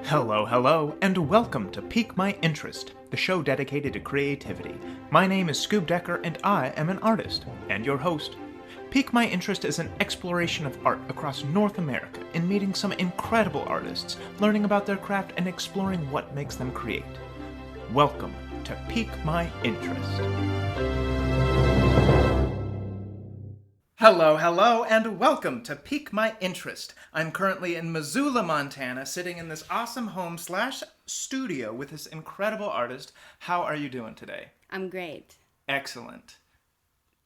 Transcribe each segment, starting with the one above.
Hello, and welcome to Pique My Interest, the show dedicated to creativity. My name is Scoob Decker, and I am an artist, and your host. Pique My Interest is an exploration of art across North America in meeting some incredible artists, learning about their craft, and exploring what makes them create. Welcome to Pique My Interest. Hello, and welcome to Pique My Interest. I'm currently in Missoula, Montana, sitting in this awesome home/studio with this incredible artist. How are you doing today? I'm great. Excellent.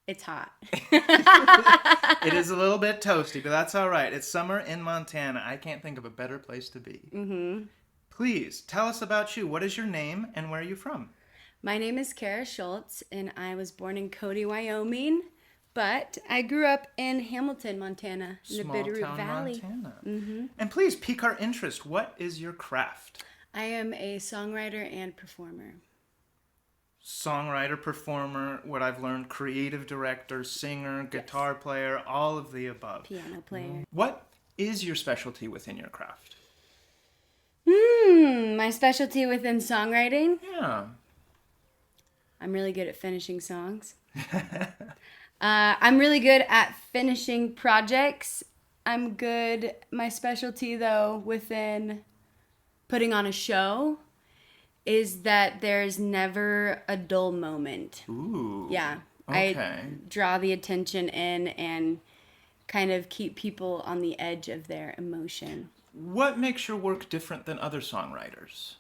It's hot. It is a little bit toasty, but that's all right. It's summer in Montana. I can't think of a better place to be. Mm-hmm. Please, tell us about you. What is your name, and where are you from? My name is Cara Schulz, and I was born in Cody, Wyoming. But I grew up in Hamilton, Montana, in the Bitterroot Valley. Montana. Mm-hmm. And please, pique our interest. What is your craft? I am a songwriter and performer. Songwriter, performer, what I've learned, creative director, singer, guitar player, all of the above. Piano player. What is your specialty within your craft? My specialty within songwriting? Yeah. I'm really good at finishing songs. I'm really good at finishing projects. My specialty, though, within putting on a show is that there's never a dull moment. Ooh. Yeah. Okay. I draw the attention in and kind of keep people on the edge of their emotion. What makes your work different than other songwriters?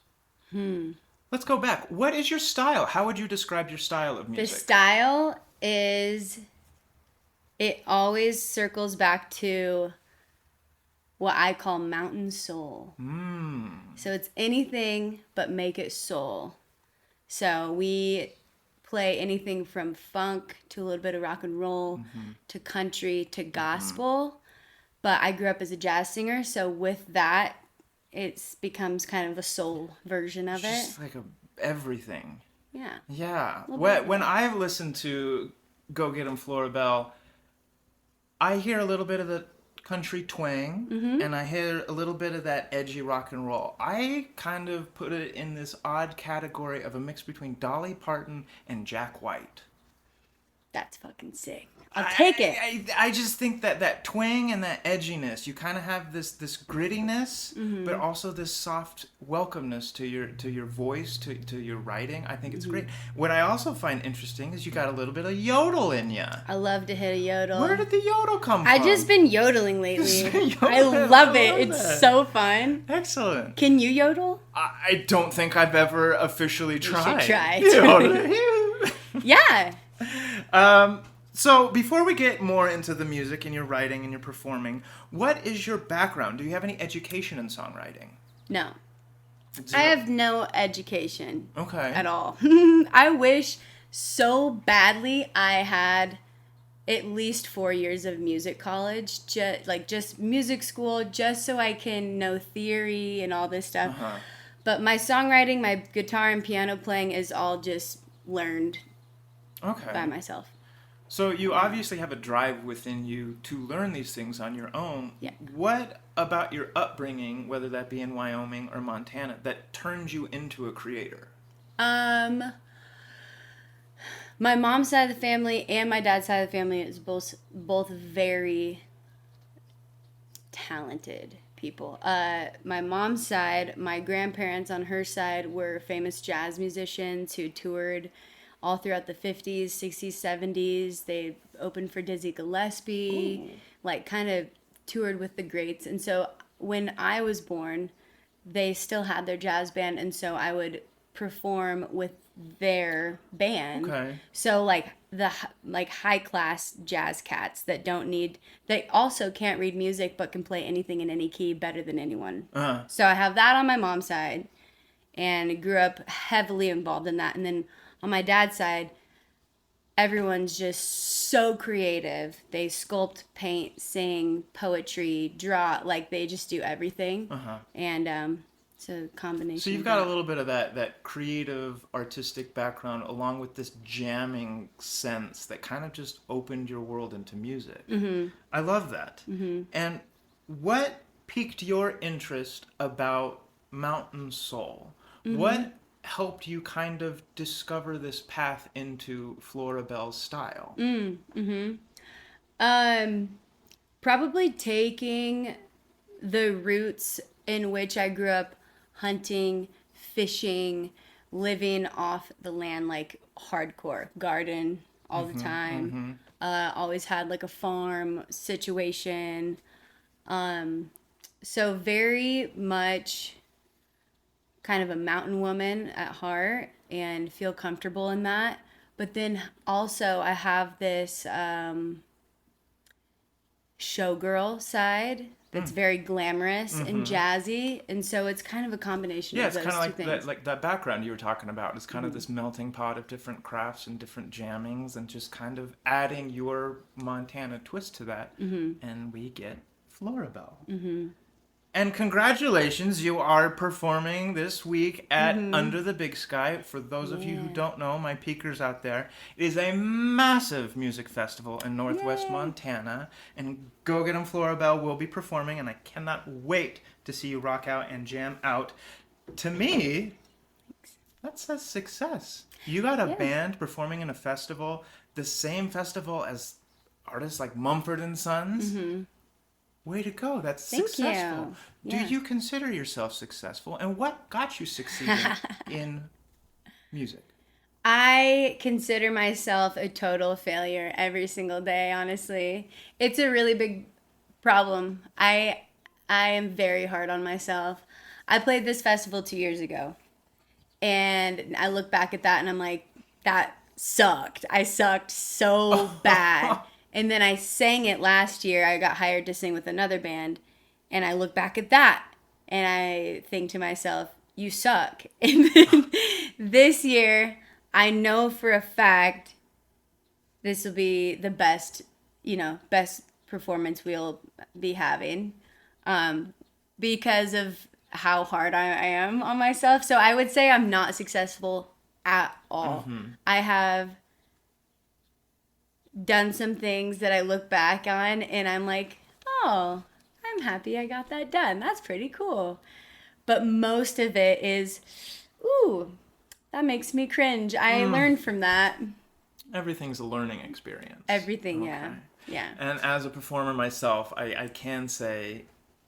Let's go back. What is your style? How would you describe your style of music? The style is... It always circles back to what I call mountain soul. So it's anything but make it soul. So we play anything from funk to a little bit of rock and roll to country to gospel. But I grew up as a jazz singer, so with that, it becomes kind of a soul version of it. Just like everything. Yeah. Yeah. When I listen to Go Get 'Em Florabelle, I hear a little bit of the country twang, and I hear a little bit of that edgy rock and roll. I kind of put it in this odd category of a mix between Dolly Parton and Jack White. That's fucking sick. I'll take it. I just think that twang and that edginess, you kind of have this grittiness, but also this soft welcomeness to your voice, to your writing. I think it's great. What I also find interesting is you got a little bit of yodel in you. I love to hit a yodel. Where did the yodel come from? I've just been yodeling lately. I love it. It's so fun. Excellent. Can you yodel? I don't think I've ever officially tried. You should try. Yeah. So, before we get more into the music and your writing and your performing, what is your background? Do you have any education in songwriting? No. Zero. I have no education. Okay. At all. I wish so badly I had at least 4 years of music college, just music school, just so I can know theory and all this stuff. But my songwriting, my guitar and piano playing is all just learned by myself. So you obviously have a drive within you to learn these things on your own. Yeah. What about your upbringing, whether that be in Wyoming or Montana, that turns you into a creator? My mom's side of the family and my dad's side of the family is both very talented people. My mom's side, my grandparents on her side were famous jazz musicians who toured all throughout the 50s, 60s, 70s. They opened for Dizzy Gillespie, kind of toured with the greats. And so when I was born, they still had their jazz band, and so I would perform with their band. Okay. So the high class jazz cats that they also can't read music but can play anything in any key better than anyone. So I have that on my mom's side, and grew up heavily involved in that. And then on my dad's side, everyone's just so creative. They sculpt, paint, sing, poetry, draw. They just do everything. And It's a combination. So you've got a little bit of that creative, artistic background along with this jamming sense that kind of just opened your world into music. Mm-hmm. I love that. Mm-hmm. And what piqued your interest about Mountain Soul? Mm-hmm. What helped you kind of discover this path into Florabelle's style? Mm-hmm. Probably taking the roots in which I grew up hunting, fishing, living off the land, like hardcore, garden all the time. Always had like a farm situation. So very much kind of a mountain woman at heart and feel comfortable in that. But then also I have this showgirl side that's very glamorous and jazzy, and so it's kind of a combination of those two things. Yeah, it's kind of like that background you were talking about. It's kind of this melting pot of different crafts and different jammings, and just kind of adding your Montana twist to that, and we get Florabelle. And congratulations, you are performing this week at Under the Big Sky. For those of you who don't know, my peekers out there, it is a massive music festival in Northwest Montana. And Go Get 'em Florabelle will be performing, and I cannot wait to see you rock out and jam out. To me, that's a success. You got a band performing in a festival, the same festival as artists like Mumford & Sons. Way to go. That's successful. Do you consider yourself successful? And what got you succeeding in music? I consider myself a total failure every single day, honestly. It's a really big problem. I am very hard on myself. I played this festival 2 years ago. And I look back at that and I'm like, that sucked. I sucked so bad. And then I sang it last year. I got hired to sing with another band. And I look back at that and I think to myself, you suck. And then this year, I know for a fact this will be the best, best performance we'll be having because of how hard I am on myself. So I would say I'm not successful at all. I have done some things that I look back on and I'm like, oh, I'm happy I got that done. That's pretty cool. But most of it is, ooh, that makes me cringe. I learned from that. Everything's a learning experience. Everything, yeah. And as a performer myself, I can say,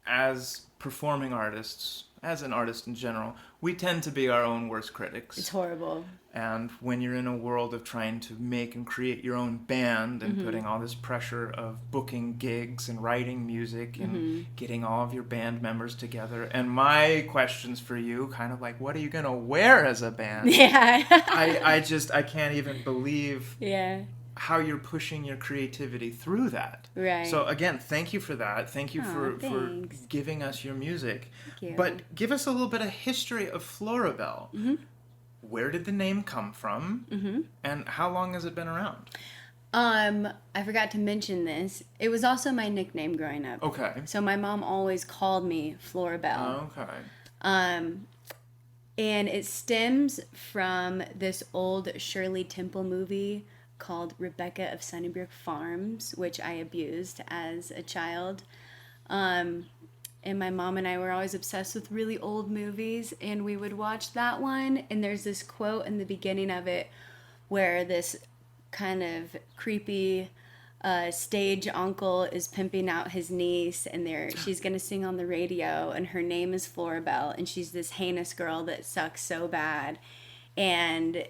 as performing artists, as an artist in general, we tend to be our own worst critics. It's horrible. And when you're in a world of trying to make and create your own band and putting all this pressure of booking gigs and writing music and getting all of your band members together, and my questions for you, kind of like, what are you going to wear as a band? Yeah. I can't even believe how you're pushing your creativity through that. Right. So again, thank you for that. Thank you for giving us your music. Thank you. But give us a little bit of history of Florabelle. Where did the name come from? And how long has it been around? I forgot to mention this. It was also my nickname growing up. Okay. So my mom always called me Florabelle. Okay. And it stems from this old Shirley Temple movie called Rebecca of Sunnybrook Farms, which I abused as a child. And my mom and I were always obsessed with really old movies, and we would watch that one. And there's this quote in the beginning of it where this kind of creepy stage uncle is pimping out his niece, and she's going to sing on the radio, and her name is Florabelle, and she's this heinous girl that sucks so bad. And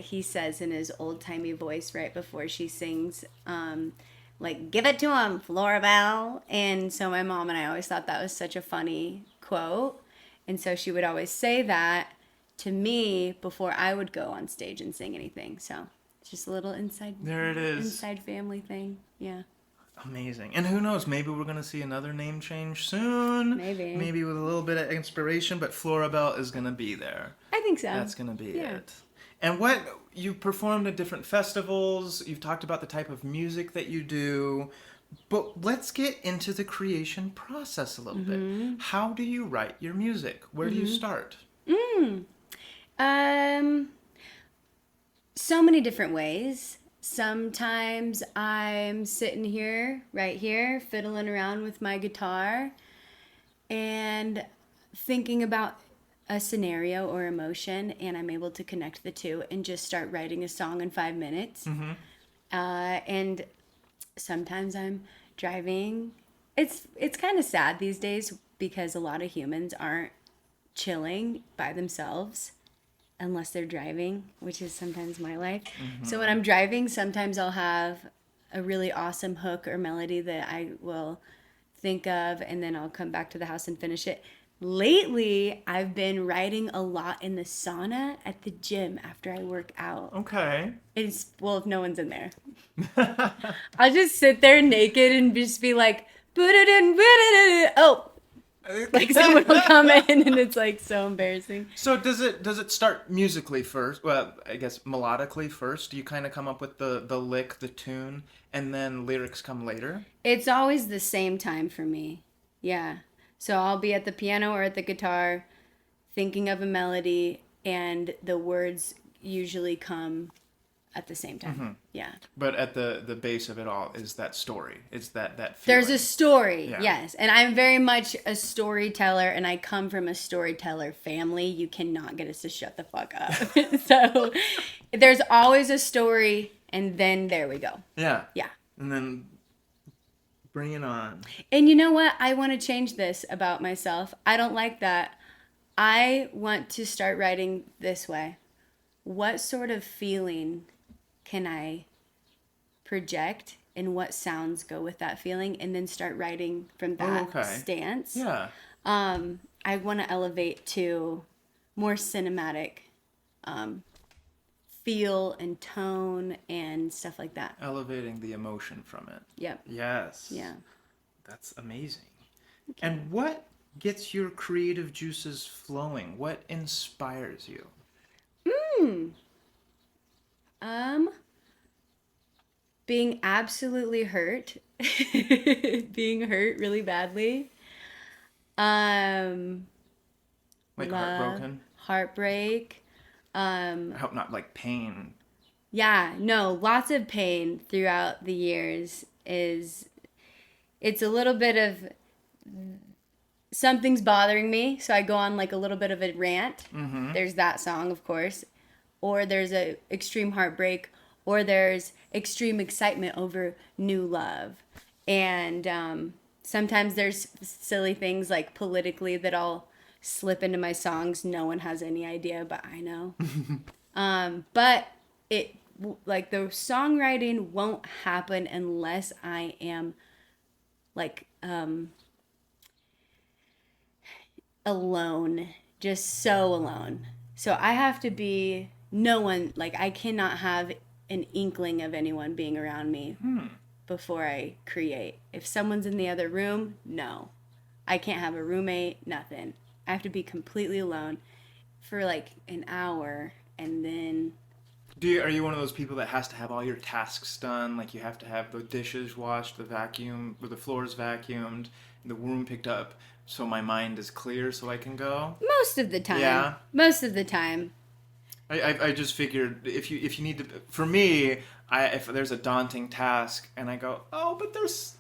he says in his old-timey voice right before she sings, like, give it to him, Florabelle. And so my mom and I always thought that was such a funny quote. And so she would always say that to me before I would go on stage and sing anything. So it's just a little inside family thing. Yeah. Amazing. And who knows, maybe we're going to see another name change soon. Maybe with a little bit of inspiration, but Florabelle is going to be there. I think so. That's going to be it. And you performed at different festivals. You've talked about the type of music that you do. But let's get into the creation process a little bit. How do you write your music? Where do you start? So many different ways. Sometimes I'm sitting here, right here, fiddling around with my guitar and thinking about a scenario or emotion, and I'm able to connect the two and just start writing a song in 5 minutes. And sometimes I'm driving. It's kind of sad these days because a lot of humans aren't chilling by themselves unless they're driving, which is sometimes my life. So when I'm driving, sometimes I'll have a really awesome hook or melody that I will think of, and then I'll come back to the house and finish it. Lately, I've been writing a lot in the sauna at the gym after I work out. Okay. Well, if no one's in there. I'll just sit there naked and just be like, put it in, oh, like someone will come in and it's like so embarrassing. So does it start musically first? Well, I guess melodically first. Do you kind of come up with the lick, the tune, and then lyrics come later? It's always the same time for me. Yeah. So I'll be at the piano or at the guitar thinking of a melody, and the words usually come at the same time. Yeah. But at the base of it all is that story. It's that feeling. There's a story, Yeah. yes. And I'm very much a storyteller, and I come from a storyteller family. You cannot get us to shut the fuck up. So there's always a story, and then there we go. Yeah. Yeah. And then bring it on. And you know what? I want to change this about myself. I don't like that. I want to start writing this way. What sort of feeling can I project, and what sounds go with that feeling, and then start writing from that stance. Yeah. I want to elevate to more cinematic feel and tone and stuff like that. Elevating the emotion from it. Yep. Yes. Yeah. That's amazing. Okay. And what gets your creative juices flowing? What inspires you? Being absolutely hurt. Being hurt really badly. Like heartbroken? Heartbreak. I hope not like pain. Yeah, no, lots of pain throughout the years it's a little bit of something's bothering me, so I go on like a little bit of a rant. There's that song, of course. Or there's a extreme heartbreak, or there's extreme excitement over new love. And sometimes there's silly things like politically that I'll slip into my songs. No one has any idea, but I know. But it, like, the songwriting won't happen unless I am like alone, just so alone. So I have to be no one, like I cannot have an inkling of anyone being around me before I create. If someone's in the other room, no. I can't have a roommate, nothing. I have to be completely alone for like an hour, and then... Are you one of those people that has to have all your tasks done? Like you have to have the dishes washed, the floors vacuumed, the room picked up, so my mind is clear so I can go? Most of the time. Yeah? Most of the time. I just figured if you need to, for me, if there's a daunting task and I go, oh, but there's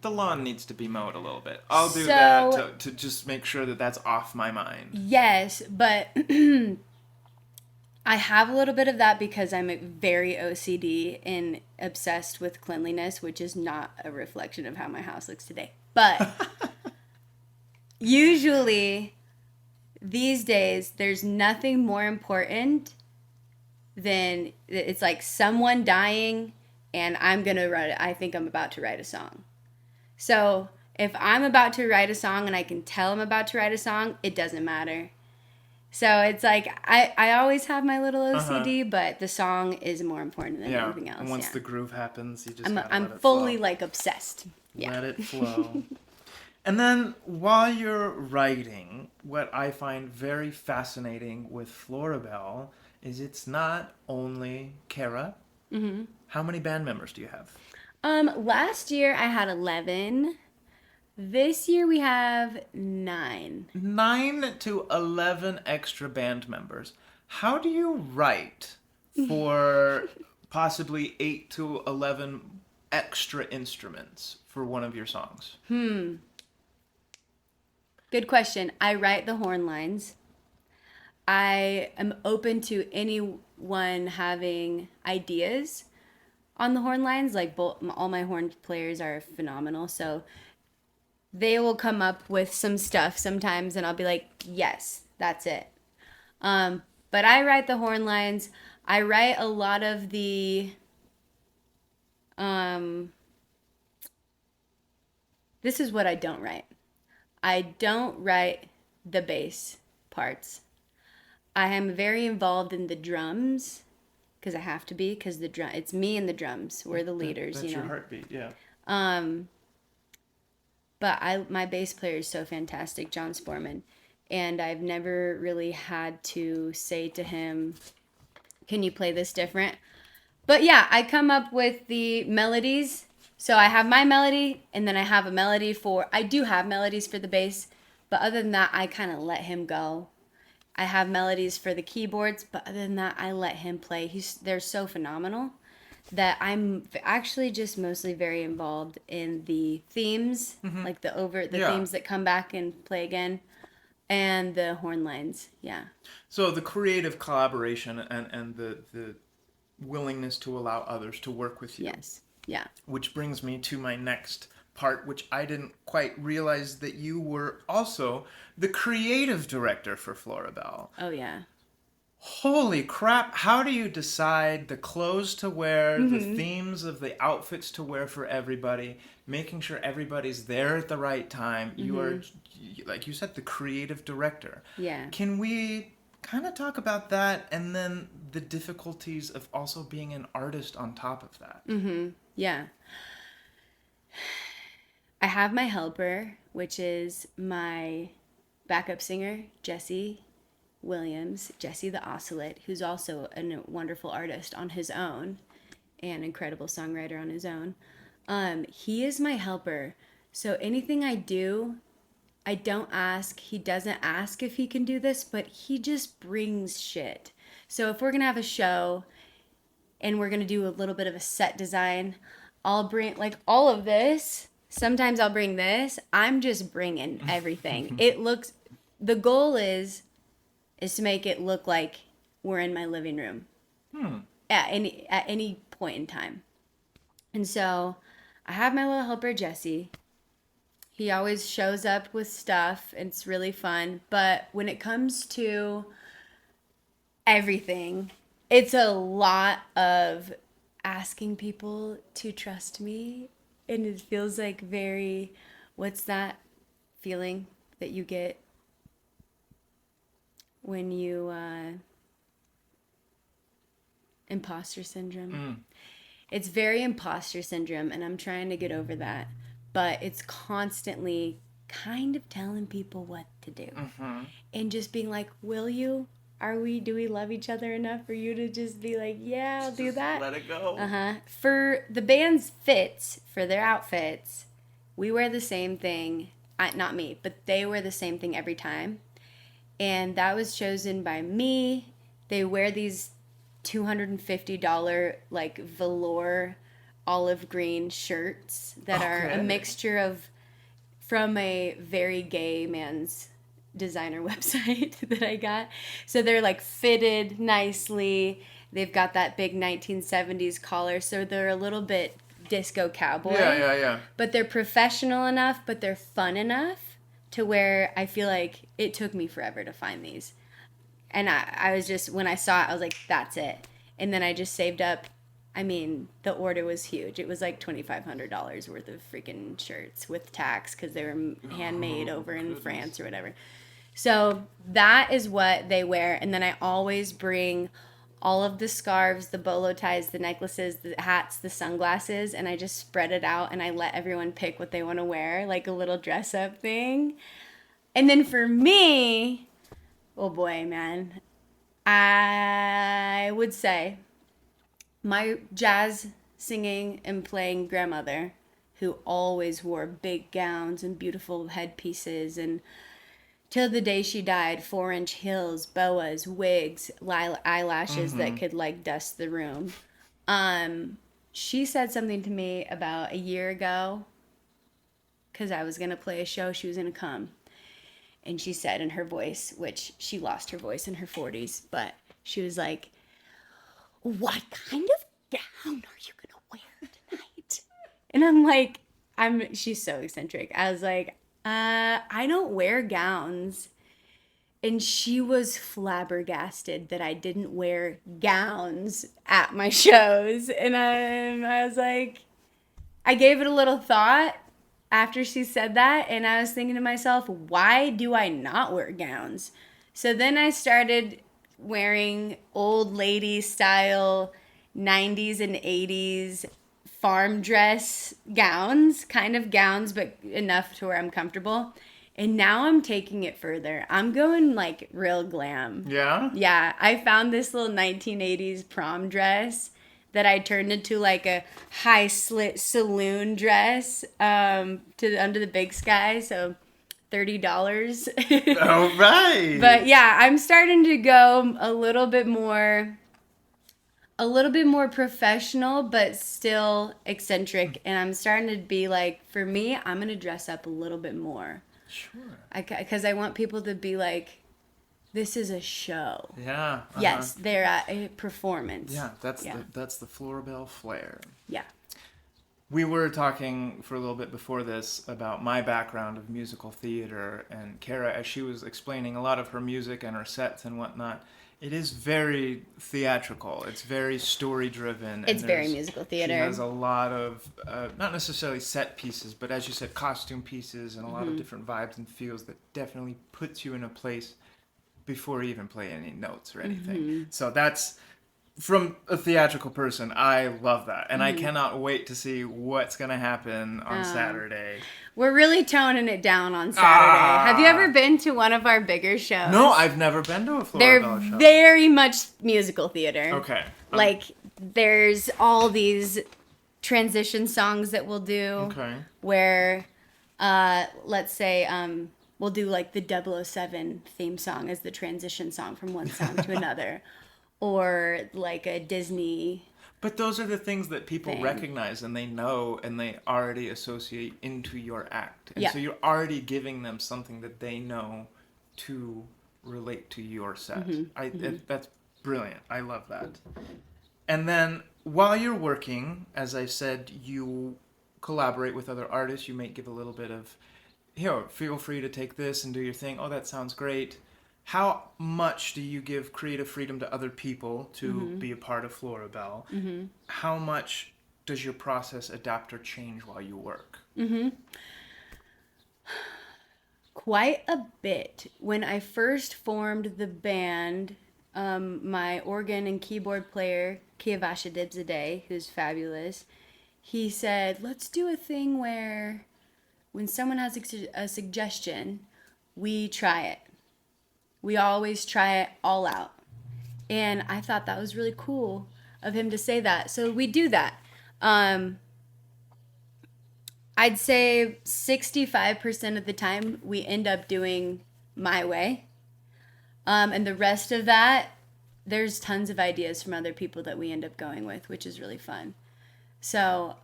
the lawn needs to be mowed a little bit. I'll do that to just make sure that that's off my mind. Yes, but I have a little bit of that because I'm very OCD and obsessed with cleanliness, which is not a reflection of how my house looks today. But usually these days, there's nothing more important than, it's like someone dying and I think I'm about to write a song. So if I'm about to write a song and I can tell I'm about to write a song, it doesn't matter. So it's like, I always have my little OCD, but the song is more important than anything else. And once the groove happens, you just I'm fully like obsessed. Yeah. Let it flow. And then while you're writing, what I find very fascinating with Florabelle is it's not only Cara. Mm-hmm. How many band members do you have? Last year I had 11. This year we have 9. 9 to 11 extra band members. How do you write for possibly 8 to 11 extra instruments for one of your songs? Good question. I write the horn lines. I am open to anyone having ideas on the horn lines. Like all my horn players are phenomenal, so they will come up with some stuff sometimes, and I'll be like, "Yes, that's it." But I write the horn lines. I write a lot of the. This is what I don't write. I don't write the bass parts. I am very involved in the drums because I have to be, because it's me and the drums. We're the leaders, That's your heartbeat, yeah. But my bass player is so fantastic, John Sporman, and I've never really had to say to him, "Can you play this different?" But yeah, I come up with the melodies. So I have my melody, and then I have a melody I do have melodies for the bass, but other than that, I kind of let him go. I have melodies for the keyboards, but other than that, I let him play. They're so phenomenal that I'm actually just mostly very involved in the themes, like the themes that come back and play again, and the horn lines. Yeah. So the creative collaboration and the willingness to allow others to work with you. Yes. Yeah. Which brings me to my next part, which I didn't quite realize that you were also the creative director for Florabelle. Oh, yeah. Holy crap. How do you decide the clothes to wear, the themes of the outfits to wear for everybody, making sure everybody's there at the right time? You are, like you said, the creative director. Yeah. Can we kind of talk about that, and then the difficulties of also being an artist on top of that? Yeah. I have my helper, which is my backup singer, Jesse Williams, Jesse the Oscillate, who's also a wonderful artist on his own and incredible songwriter on his own. He is my helper. So anything I do, I don't ask. He doesn't ask if he can do this, but he just brings shit. So if we're going to have a show and we're going to do a little bit of a set design, I'll bring like all of this. Sometimes I'll bring this. I'm just bringing everything. The goal is to make it look like we're in my living room at any point in time. And so I have my little helper, Jesse. He always shows up with stuff, and it's really fun. But when it comes to everything, it's a lot of asking people to trust me. And it feels like what's that feeling that you get when you, imposter syndrome? It's very imposter syndrome, and I'm trying to get over that. But it's constantly kind of telling people what to do. And just being like, will you? Do we love each other enough for you to just be like, yeah, I'll do that? Let it go. For the band's fits, for their outfits, we wear the same thing. Not me, but they wear the same thing every time. And that was chosen by me. They wear these $250 like velour olive green shirts that are a mixture of from a very gay man's designer website that I got. So they're like fitted nicely. They've got that big 1970s collar, so they're a little bit disco cowboy. Yeah. But they're professional enough, but they're fun enough to where I feel like it took me forever to find these. And I was just, when I saw it, I was like, that's it. And then I just saved up. I mean, the order was huge. It was like $2,500 worth of freaking shirts with tax because they were handmade over in France or whatever. So that is what they wear. And then I always bring all of the scarves, the bolo ties, the necklaces, the hats, the sunglasses, and I just spread it out and I let everyone pick what they want to wear, like a little dress up thing. And then for me, oh boy, man, I would say my jazz singing and playing grandmother who always wore big gowns and beautiful headpieces, and till the day she died, 4-inch heels, boas, wigs, eyelashes that could like dust the room. She said something to me about a year ago because I was going to play a show. She was going to come. And she said in her voice, which she lost her voice in her 40s, but she was like, "What kind of gown are you going to wear tonight?" And I'm like, she's so eccentric. I was like, I don't wear gowns. And she was flabbergasted that I didn't wear gowns at my shows. And I was like, I gave it a little thought after she said that. And I was thinking to myself, why do I not wear gowns? So then I started wearing old lady style 90s and 80s farm dress gowns, kind of gowns, but enough to where I'm comfortable. And now I'm taking it further. I'm going like real glam. Yeah? Yeah. I found this little 1980s prom dress that I turned into like a high slit saloon dress to under the big sky. So $30. All right. But yeah, I'm starting to go a little bit more professional, but still eccentric. And I'm starting to be like, for me, I'm going to dress up a little bit more. Sure. Because I want people to be like, this is a show. Yeah. Yes, they're at a performance. Yeah, that's the Florabelle flair. Yeah. We were talking for a little bit before this about my background of musical theater, and Cara, as she was explaining a lot of her music and her sets and whatnot, it is very theatrical. It's very story-driven. It's very musical theater. She has a lot of, not necessarily set pieces, but as you said, costume pieces and a lot of different vibes and feels that definitely puts you in a place before you even play any notes or anything. So that's, from a theatrical person, I love that. And I cannot wait to see what's going to happen on Saturday. We're really toning it down on Saturday. Have you ever been to one of our bigger shows? No, I've never been to a Florabelle show. They're very much musical theater. Okay. Like, there's all these transition songs that we'll do. Okay. Where, let's say, we'll do like the 007 theme song as the transition song from one song to another. Or like a Disney. But those are the things that people recognize and they know and they already associate into your act. And so you're already giving them something that they know to relate to your set. That's brilliant. I love that. And then while you're working, as I said, you collaborate with other artists. You might give a little bit of, here, feel free to take this and do your thing. Oh, that sounds great. How much do you give creative freedom to other people to be a part of Florabelle? How much does your process adapt or change while you work? Quite a bit. When I first formed the band, my organ and keyboard player, Kiavasha Dibzadeh, who's fabulous, he said, let's do a thing where when someone has a suggestion, we try it. We always try it all out. And I thought that was really cool of him to say that. So we do that. I'd say 65% of the time we end up doing my way. And the rest of that, there's tons of ideas from other people that we end up going with, which is really fun. So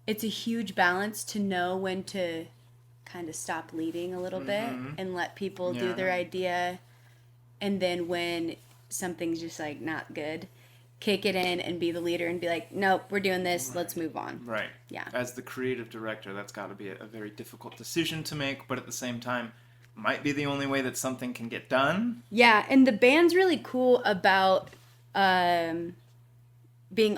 it's a huge balance to know when to kind of stop leading a little bit and let people do their idea, and then when something's just like not good, kick it in and be the leader and be like, nope, we're doing this, let's move on. Right. Yeah. As the creative director, that's got to be a very difficult decision to make, but at the same time might be the only way that something can get done. Yeah, and the band's really cool about being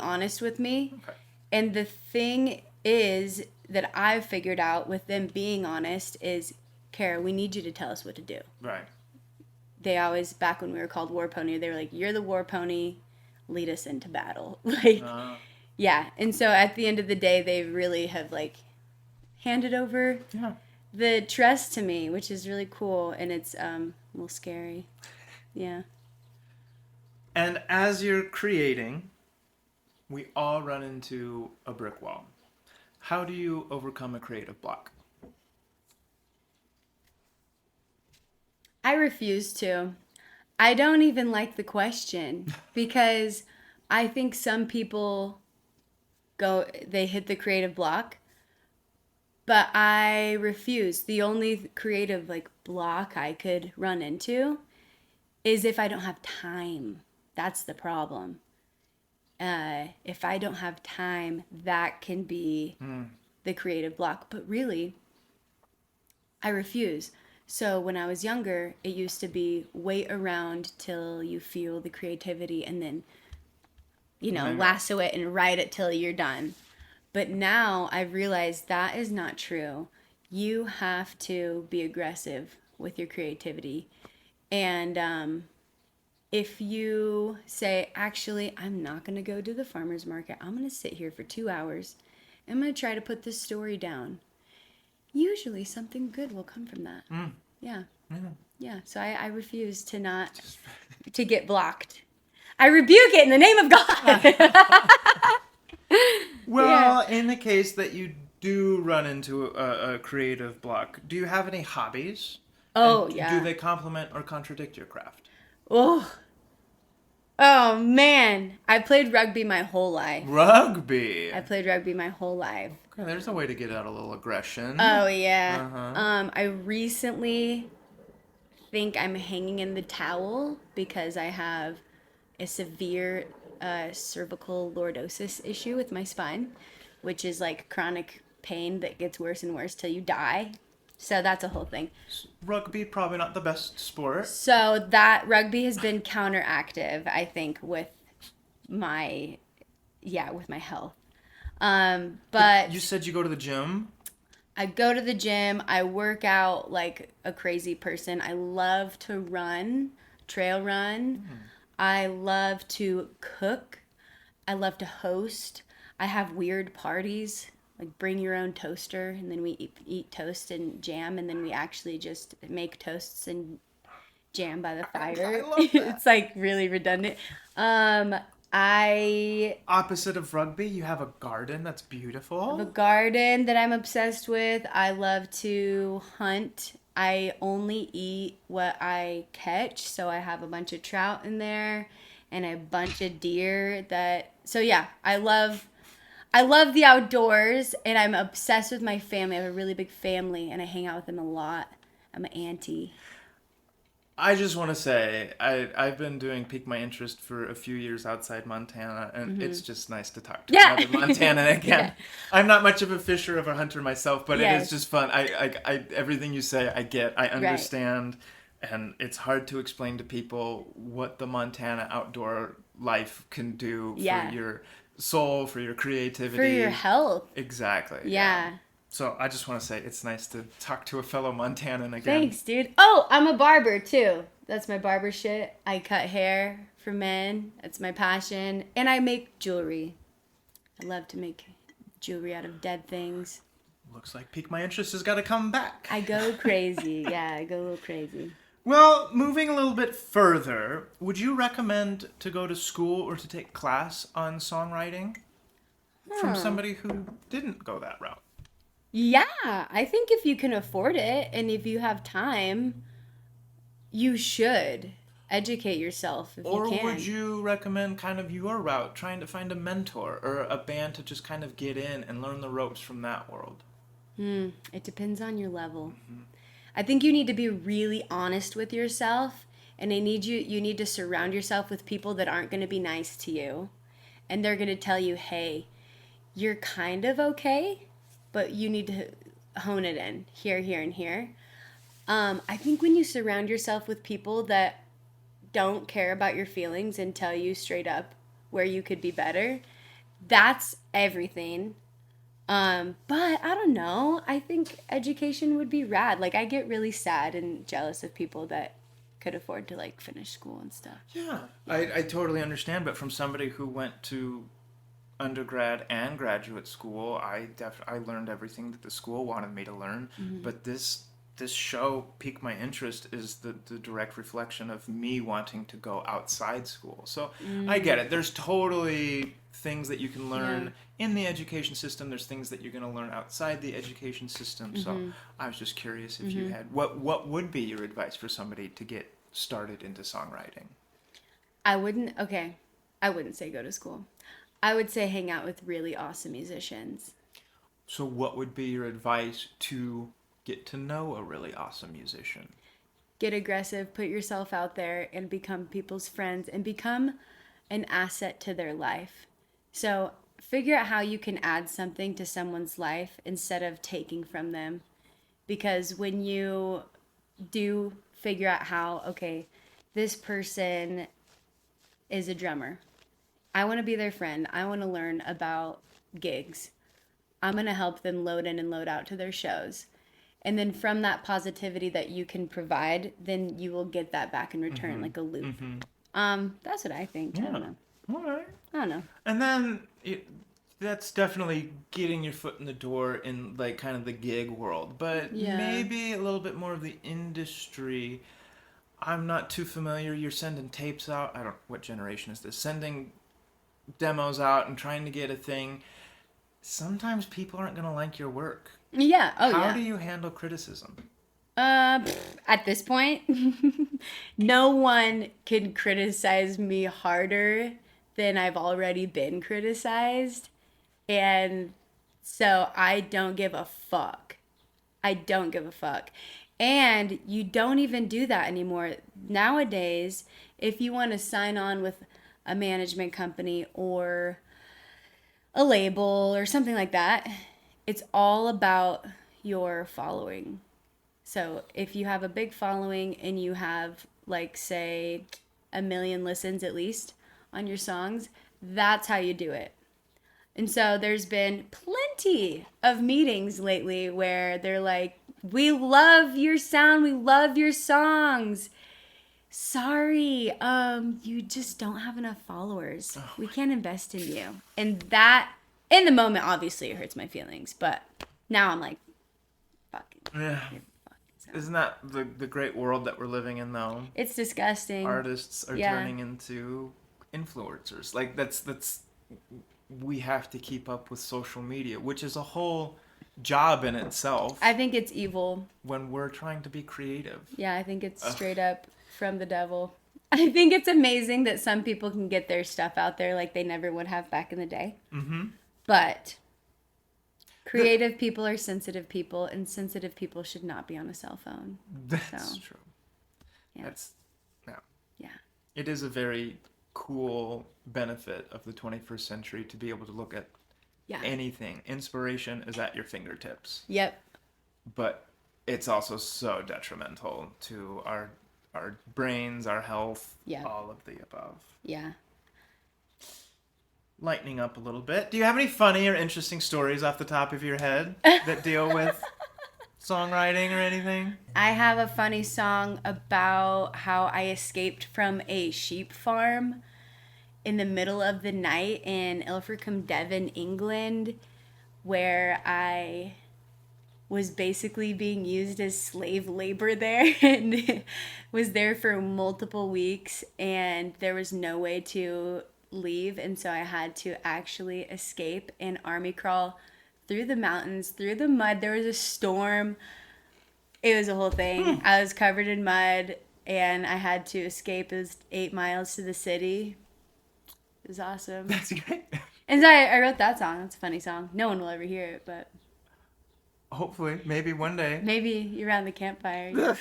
honest with me. Okay. And the thing is that I've figured out with them being honest is, Cara, we need you to tell us what to do. Right. They always, back when we were called War Pony, they were like, you're the War Pony, lead us into battle. Like, yeah. And so at the end of the day, they really have like handed over the trust to me, which is really cool. And it's a little scary. Yeah. And as you're creating, We all run into a brick wall. How do you overcome a creative block? I refuse to. I don't even like the question because I think some people they hit the creative block, but I refuse. The only creative like block I could run into is if I don't have time. That's the problem. If I don't have time, that can be the creative block. But really, I refuse. So when I was younger, it used to be wait around till you feel the creativity and then, lasso it and write it till you're done. But now I've realized that is not true. You have to be aggressive with your creativity. And if you say, actually, I'm not going to go to the farmer's market, I'm going to sit here for 2 hours. I'm going to try to put this story down. Usually something good will come from that. Yeah. Yeah. So I refuse to get blocked. I rebuke it in the name of God. Well, in the case that you do run into a creative block, do you have any hobbies? Oh, And yeah. Do they complement or contradict your craft? Oh, man. I played rugby my whole life. Rugby. I played rugby my whole life. Okay, there's a way to get out a little aggression. Oh, yeah. Uh-huh. I recently think I'm hanging in the towel because I have a severe cervical lordosis issue with my spine, which is like chronic pain that gets worse and worse till you die. So that's a whole thing. Rugby, probably not the best sport. So that rugby has been counteractive, I think, with my health. But You said you go to the gym? I go to the gym. I work out like a crazy person. I love to run, trail run. I love to cook. I love to host. I have weird parties, like bring your own toaster, and then we eat toast and jam, and then we actually just make toasts and jam by the fire. I love that. It's like really redundant. I Opposite of rugby, you have a garden that's beautiful. have a garden that I'm obsessed with. I love to hunt. I only eat what I catch, so I have a bunch of trout in there and a bunch of deer so yeah, I love the outdoors and I'm obsessed with my family. I have a really big family and I hang out with them a lot. I'm an auntie. I just want to say, I've been doing Pique My Interest for a few years outside Montana, and it's just nice to talk to another Montanan again. Yeah. I'm not much of a fisher or a hunter myself, but it is Yes. just fun. I everything you say, I get, I understand, and it's hard to explain to people what the Montana outdoor life can do Yeah. for your soul, for your creativity. For your health. Exactly. Yeah. So I just want to say it's nice to talk to a fellow Montanan again. Thanks, dude. Oh, I'm a barber too. That's my barber shit. I cut hair for men. That's my passion. And I make jewelry. I love to make jewelry out of dead things. Looks like Pique My Interest has got to come back. I go crazy. Yeah, I go a little crazy. Well, moving a little bit further, would you recommend to go to school or to take class on songwriting from somebody who didn't go that route? Yeah, I think if you can afford it and if you have time, you should educate yourself if Or you can. would you recommend kind of your route, trying to find a mentor or a band to just kind of get in and learn the ropes from that world? It depends on your level. I think you need to be really honest with yourself, and you need to surround yourself with people that aren't going to be nice to you, and they're going to tell you, hey, you're kind of okay, but you need to hone it in here, here, and here. I think when you surround yourself with people that don't care about your feelings and tell you straight up where you could be better, that's everything. But I don't know. I think education would be rad. Like, I get really sad and jealous of people that could afford to, like, finish school and stuff. Yeah, I totally understand, but from somebody who went to undergrad and graduate school, I learned everything that the school wanted me to learn, but this this show piqued my interest is the direct reflection of me wanting to go outside school. So I get it. There's totally things that you can learn in the education system. There's things that you're going to learn outside the education system. So I was just curious if you had, what would be your advice for somebody to get started into songwriting? I wouldn't say go to school. I would say hang out with really awesome musicians. So what would be your advice to get to know a really awesome musician? Get aggressive, put yourself out there, and become people's friends and become an asset to their life. So figure out how you can add something to someone's life instead of taking from them. Because when you do figure out how, okay, this person is a drummer. I want to be their friend. I want to learn about gigs. I'm going to help them load in and load out to their shows. And then from that positivity that you can provide, then you will get that back in return, like a loop. That's what I think. Yeah. I don't know. All right. I don't know. And then that's definitely getting your foot in the door in like kind of the gig world, but maybe a little bit more of the industry. I'm not too familiar. You're sending tapes out. I don't. What generation is this? Sending demos out and trying to get a thing. Sometimes people aren't going to like your work. Yeah. Oh, How do you handle criticism? At this point, no one can criticize me harder than I've already been criticized. And so I don't give a fuck. I don't give a fuck. And you don't even do that anymore. Nowadays, if you want to sign on with a management company or a label or something like that, it's all about your following. So if you have a big following and you have, like, say, 1 million listens at least on your songs, that's how you do it. And so there's been plenty of meetings lately where they're like, we love your sound, we love your songs. Sorry, you just don't have enough followers. We can't invest in you. And that, in the moment, obviously it hurts my feelings, but now I'm like, fucking. Yeah. Isn't that the great world that we're living in, though? It's disgusting. Artists are turning into influencers. Like, that's we have to keep up with social media, which is a whole job in itself. I think it's evil. When we're trying to be creative. Yeah, I think it's straight up from the devil. I think it's amazing that some people can get their stuff out there like they never would have back in the day. Mm-hmm. But creative people are sensitive people, and sensitive people should not be on a cell phone. That's true. Yeah. Yeah. It is a very cool benefit of the 21st century to be able to look at anything. Inspiration is at your fingertips. Yep. But it's also so detrimental to our brains, our health, all of the above. Yeah. Lightening up a little bit. Do you have any funny or interesting stories off the top of your head that deal with songwriting or anything? I have a funny song about how I escaped from a sheep farm in the middle of the night in Ilfracombe, Devon, England, where I was basically being used as slave labor there and was there for multiple weeks, and there was no way to leave, and so I had to actually escape and army crawl through the mountains, through the mud. There was a storm. It was a whole thing. I was covered in mud, and I had to escape. It was 8 miles to the city. It was awesome. That's great. And so I wrote that song. It's a funny song. No one will ever hear it, but hopefully, maybe one day. Maybe around the campfire.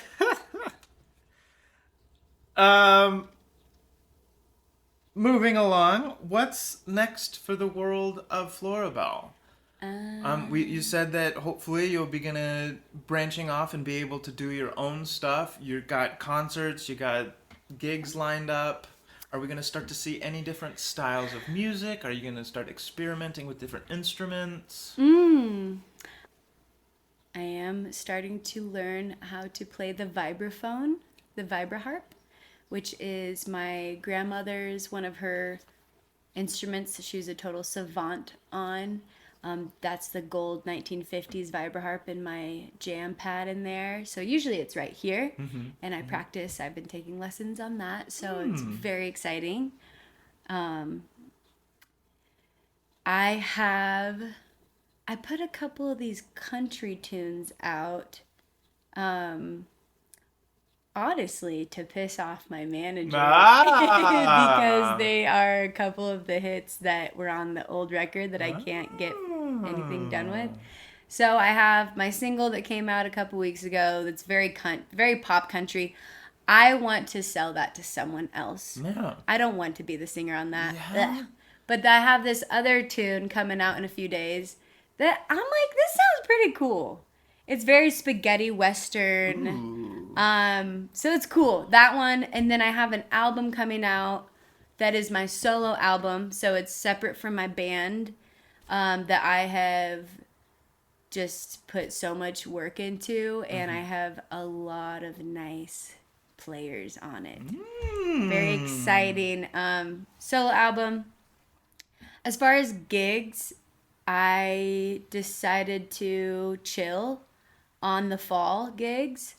Moving along, what's next for the world of Florabelle? You said that hopefully you'll begin branching off and be able to do your own stuff. You got concerts, you got gigs lined up. Are we going to start to see any different styles of music? Are you going to start experimenting with different instruments? I am starting to learn how to play the vibraphone, the vibraharp, which is my grandmother's, one of her instruments. She's a total savant on. That's the gold 1950s vibroharp in my jam pad in there. So usually it's right here, and I practice. I've been taking lessons on that, so it's very exciting. I put a couple of these country tunes out, honestly, to piss off my manager because they are a couple of the hits that were on the old record that I can't get anything done with. So I have my single that came out a couple weeks ago that's very pop country. I want to sell that to someone else. Yeah. I don't want to be the singer on that. Yeah. Ugh. But I have this other tune coming out in a few days that I'm like, this sounds pretty cool. It's very spaghetti western. Ooh. So it's cool. That one, and then I have an album coming out that is my solo album, so it's separate from my band, that I have just put so much work into, and I have a lot of nice players on it. Very exciting solo album. As far as gigs, I decided to chill on the fall gigs.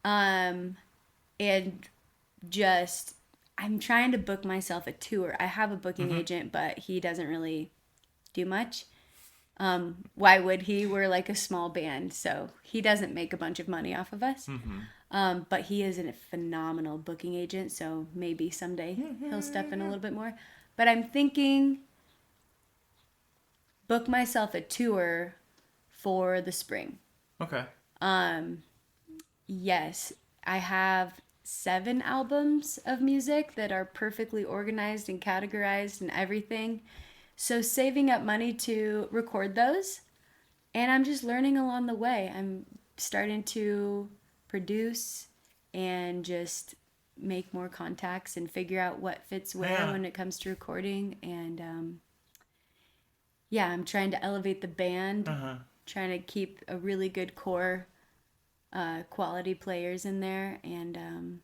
And just, I'm trying to book myself a tour. I have a booking agent, but he doesn't really do much. Why would he? We're like a small band, so he doesn't make a bunch of money off of us. But he is a phenomenal booking agent, so maybe someday he'll step in a little bit more. But I'm thinking book myself a tour for the spring. Okay. Yes, I have 7 albums of music that are perfectly organized and categorized and everything. So saving up money to record those, and I'm just learning along the way. I'm starting to produce and just make more contacts and figure out what fits where when it comes to recording. And yeah, I'm trying to elevate the band, trying to keep a really good core quality players in there, and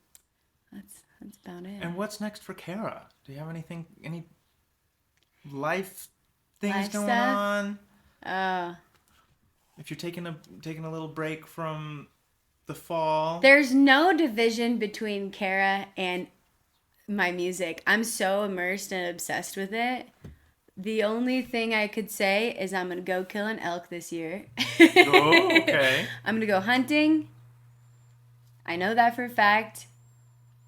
that's about it. And what's next for Cara? Do you have any life things going on? If you're taking a little break from the fall, there's no division between Cara and my music. I'm so immersed and obsessed with it. The only thing I could say is I'm going to go kill an elk this year. Oh, okay. I'm going to go hunting. I know that for a fact.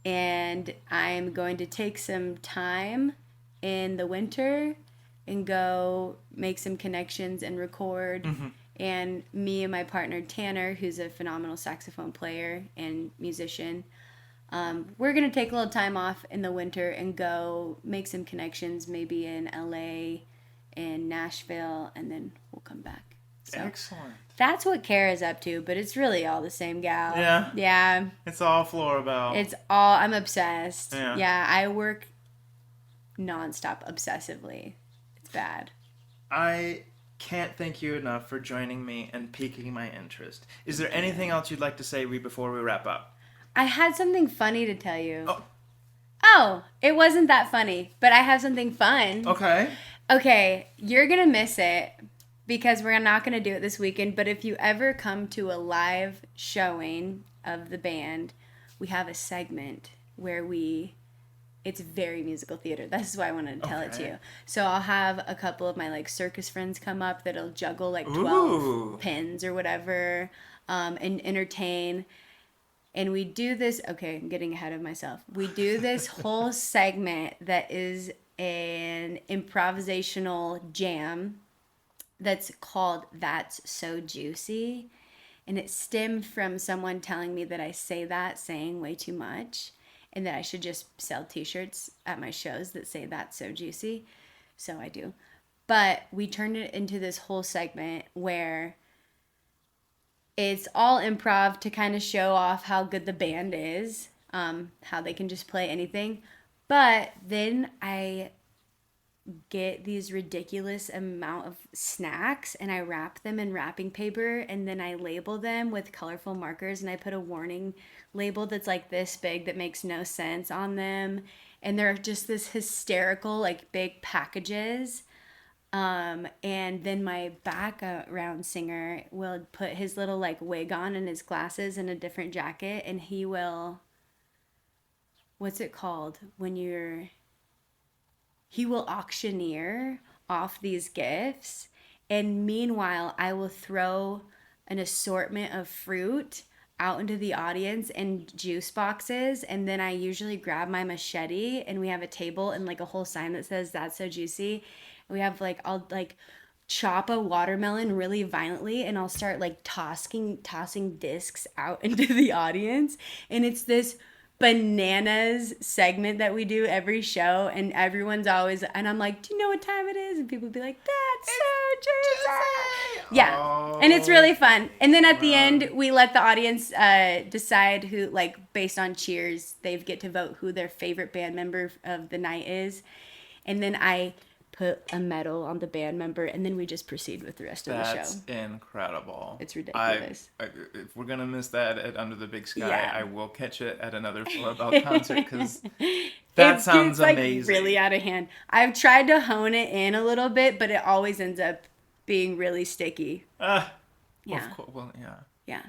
And I'm going to take some time in the winter and go make some connections and record. And me and my partner Tanner, who's a phenomenal saxophone player and musician, we're going to take a little time off in the winter and go make some connections, maybe in LA and Nashville, and then we'll come back. So excellent. That's what Cara's up to, but it's really all the same gal. Yeah. Yeah. It's all Florabelle. It's all, I'm obsessed. Yeah. Yeah, I work nonstop obsessively. It's bad. I can't thank you enough for joining me and piquing my interest. Is there anything else you'd like to say before we wrap up? I had something funny to tell you. Oh, it wasn't that funny, but I have something fun. Okay, you're going to miss it because we're not going to do it this weekend, but if you ever come to a live showing of the band, we have a segment where it's very musical theater. This is why I wanted to tell it to you. So I'll have a couple of my circus friends come up that'll juggle 12 pins or whatever, and entertain. And we do this, okay, I'm getting ahead of myself. We do this whole segment that is an improvisational jam that's called That's So Juicy. And it stemmed from someone telling me that I saying way too much, and that I should just sell t-shirts at my shows that say That's So Juicy. So I do. But we turned it into this whole segment where it's all improv to kind of show off how good the band is, how they can just play anything. But then I get these ridiculous amount of snacks and I wrap them in wrapping paper, and then I label them with colorful markers, and I put a warning label that's this big that makes no sense on them. And they're just this hysterical, big packages. And then my background singer will put his little like wig on and his glasses and a different jacket, and he will, what's it called when he will auctioneer off these gifts. And meanwhile, I will throw an assortment of fruit out into the audience and juice boxes. And then I usually grab my machete, and we have a table and like a whole sign that says "That's so juicy." And we have like, I'll like chop a watermelon really violently, and I'll start like tossing discs out into the audience. And it's this bananas segment that we do every show, and everyone's always, and I'm like, do you know what time it is? And people be like, that's so juicy. Yeah. Oh, and it's really fun. And then at the end, we let the audience decide who, like based on cheers, they get to vote who their favorite band member of the night is. And then I put a medal on the band member, and then we just proceed with the rest of the show. That's incredible. It's ridiculous. If we're gonna miss that at Under the Big Sky, Yeah. I will catch it at another Florabelle concert, because that sounds like amazing. Really out of hand. I've tried to hone it in a little bit, but it always ends up being really sticky. Yeah. Well, yeah. Yeah.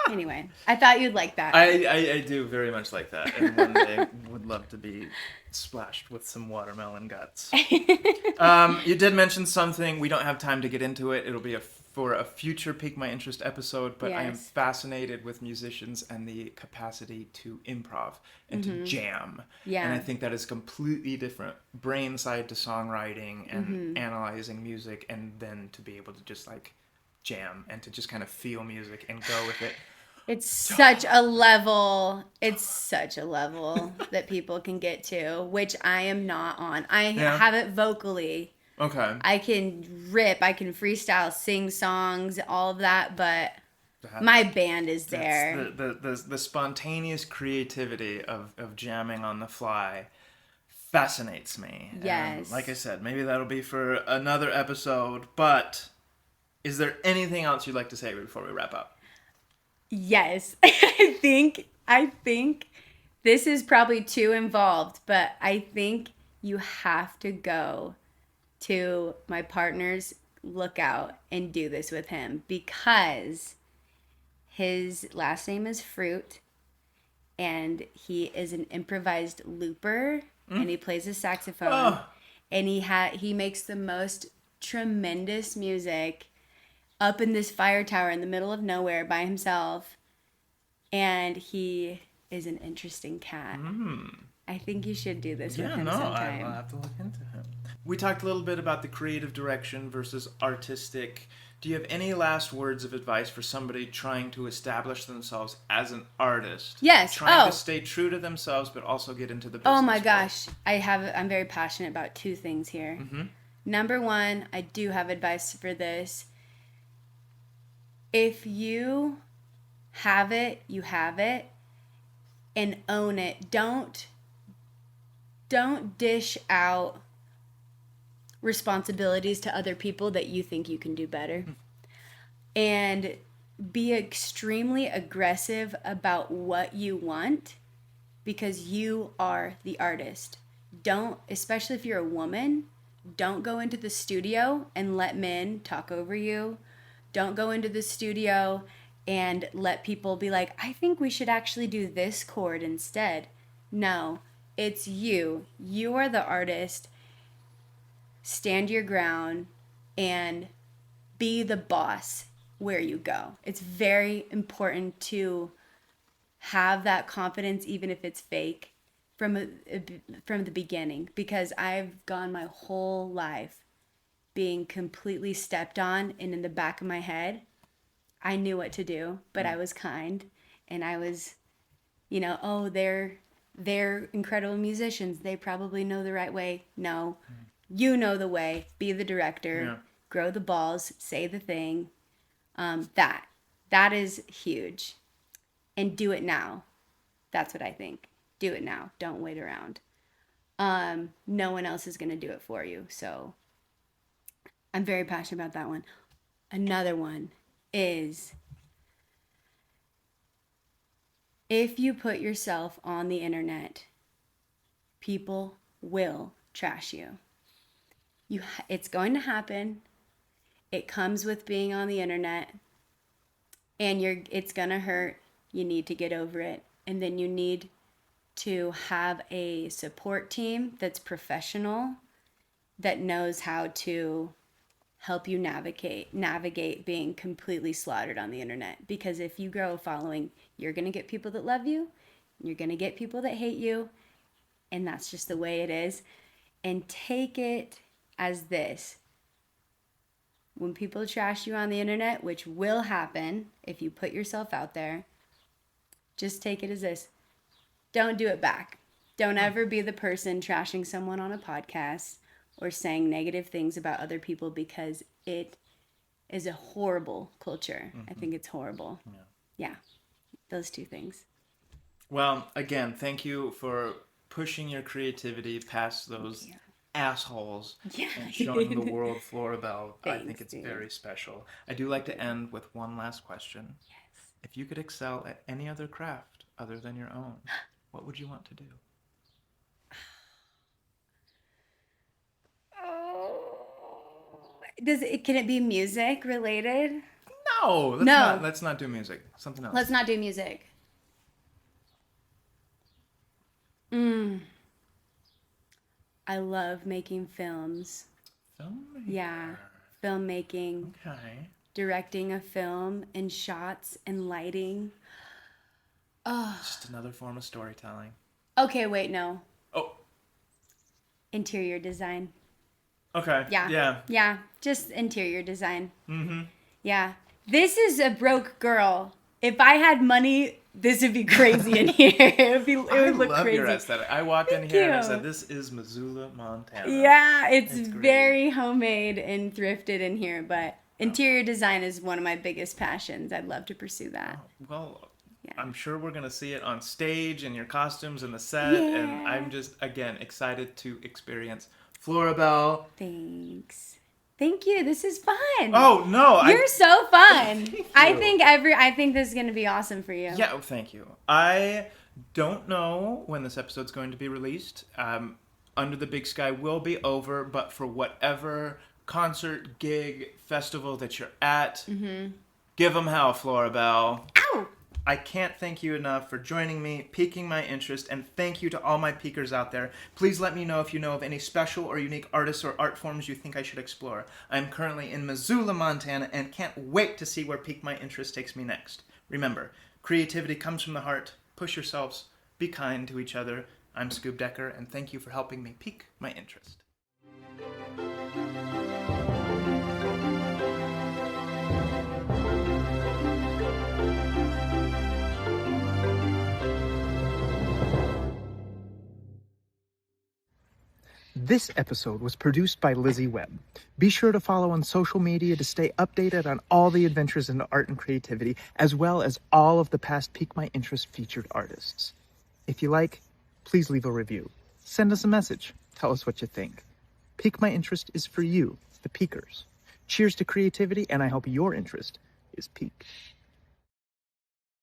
Anyway, I thought you'd like that. I do very much like that, and one day would love to be splashed with some watermelon guts. You did mention something. We don't have time to get into it. It'll be for a future Pique My Interest episode, but I am Yes. fascinated with musicians and the capacity to improv and to jam. Yeah. And I think that is completely different brain side to songwriting and analyzing music, and then to be able to just like jam and to just kind of feel music and go with it. It's such a level that people can get to, which I am not on. I have it vocally. Okay. I can rip, I can freestyle, sing songs, all of that, but my band is there. The spontaneous creativity of jamming on the fly fascinates me. Yes. And like I said, maybe that'll be for another episode, but is there anything else you'd like to say before we wrap up? Yes. I think this is probably too involved, but I think you have to go to my partner's lookout and do this with him, because his last name is Fruit, and he is an improvised looper, and he plays the saxophone, and he makes the most tremendous music up in this fire tower in the middle of nowhere by himself, and he is an interesting cat. I think you should do this with him sometime. I'll have to look into him. We talked a little bit about the creative direction versus artistic. Do you have any last words of advice for somebody trying to establish themselves as an artist? Yes. Trying to stay true to themselves, but also get into the business. Oh my world? gosh. I'm very passionate about two things here. Number one, I do have advice for this. If you have it, you have it, and own it. Don't dish out responsibilities to other people that you think you can do better. And be extremely aggressive about what you want, because you are the artist. Don't, especially if you're a woman, don't go into the studio and let men talk over you. Don't go into the studio and let people be like, I think we should actually do this chord instead. No, it's you. You are the artist. Stand your ground and be the boss where you go. It's very important to have that confidence, even if it's fake, from the beginning, because I've gone my whole life being completely stepped on, and in the back of my head, I knew what to do, but I was kind, and I was, they're incredible musicians. They probably know the right way. No, you know the way. Be the director, grow the balls, say the thing. That is huge, and do it now. That's what I think. Do it now. Don't wait around. No one else is going to do it for you. So I'm very passionate about that one. Another one is, if you put yourself on the internet, people will trash you. It's going to happen. It comes with being on the internet, and it's going to hurt. You need to get over it. And then you need to have a support team that's professional, that knows how to help you navigate being completely slaughtered on the internet. Because if you grow a following, you're going to get people that love you, you're going to get people that hate you, and that's just the way it is. And take it as this: when people trash you on the internet, which will happen if you put yourself out there, just take it as this: don't do it back. Don't ever be the person trashing someone on a podcast or saying negative things about other people, because it is a horrible culture. I think it's horrible. Yeah. Those two things. Well, again, thank you for pushing your creativity past those assholes and showing the world Florabelle. I think it's very special. I do like to end with one last question. Yes. If you could excel at any other craft other than your own, what would you want to do? Can it be music related? No. Let's not do music. Something else. Let's not do music. I love making films. Filmmaker. Yeah. Filmmaking. Okay. Directing a film and shots and lighting. Oh. Just another form of storytelling. Okay, wait, no. Oh. Interior design. Okay. Yeah. Yeah. Just interior design. Mm-hmm. Yeah. This is a broke girl. If I had money, this would be crazy in here. It would look love crazy. Your aesthetic. I walked in here and I said, "This is Missoula, Montana." Yeah, it's very homemade and thrifted in here, but interior design is one of my biggest passions. I'd love to pursue that. Well, yeah. I'm sure we're going to see it on stage and your costumes and the set, and I'm just, again, excited to experience Florabelle. Thank you. This is fun. Oh, no. You're so fun. Thank you. I think this is going to be awesome for you. Yeah, thank you. I don't know when this episode's going to be released. Under the Big Sky will be over, but for whatever concert, gig, festival that you're at, give them hell, Florabelle. Ow! I can't thank you enough for joining me, piquing my interest, and thank you to all my peakers out there. Please let me know if you know of any special or unique artists or art forms you think I should explore. I'm currently in Missoula, Montana, and can't wait to see where Pique My Interest takes me next. Remember, creativity comes from the heart. Push yourselves. Be kind to each other. I'm Scoob Decker, and thank you for helping me pique my interest. This episode was produced by Lizzie Webb. Be sure to follow on social media to stay updated on all the adventures into art and creativity, as well as all of the past Pique My Interest featured artists. If you like, please leave a review. Send us a message. Tell us what you think. Pique My Interest is for you, the peakers. Cheers to creativity, and I hope your interest is piqued.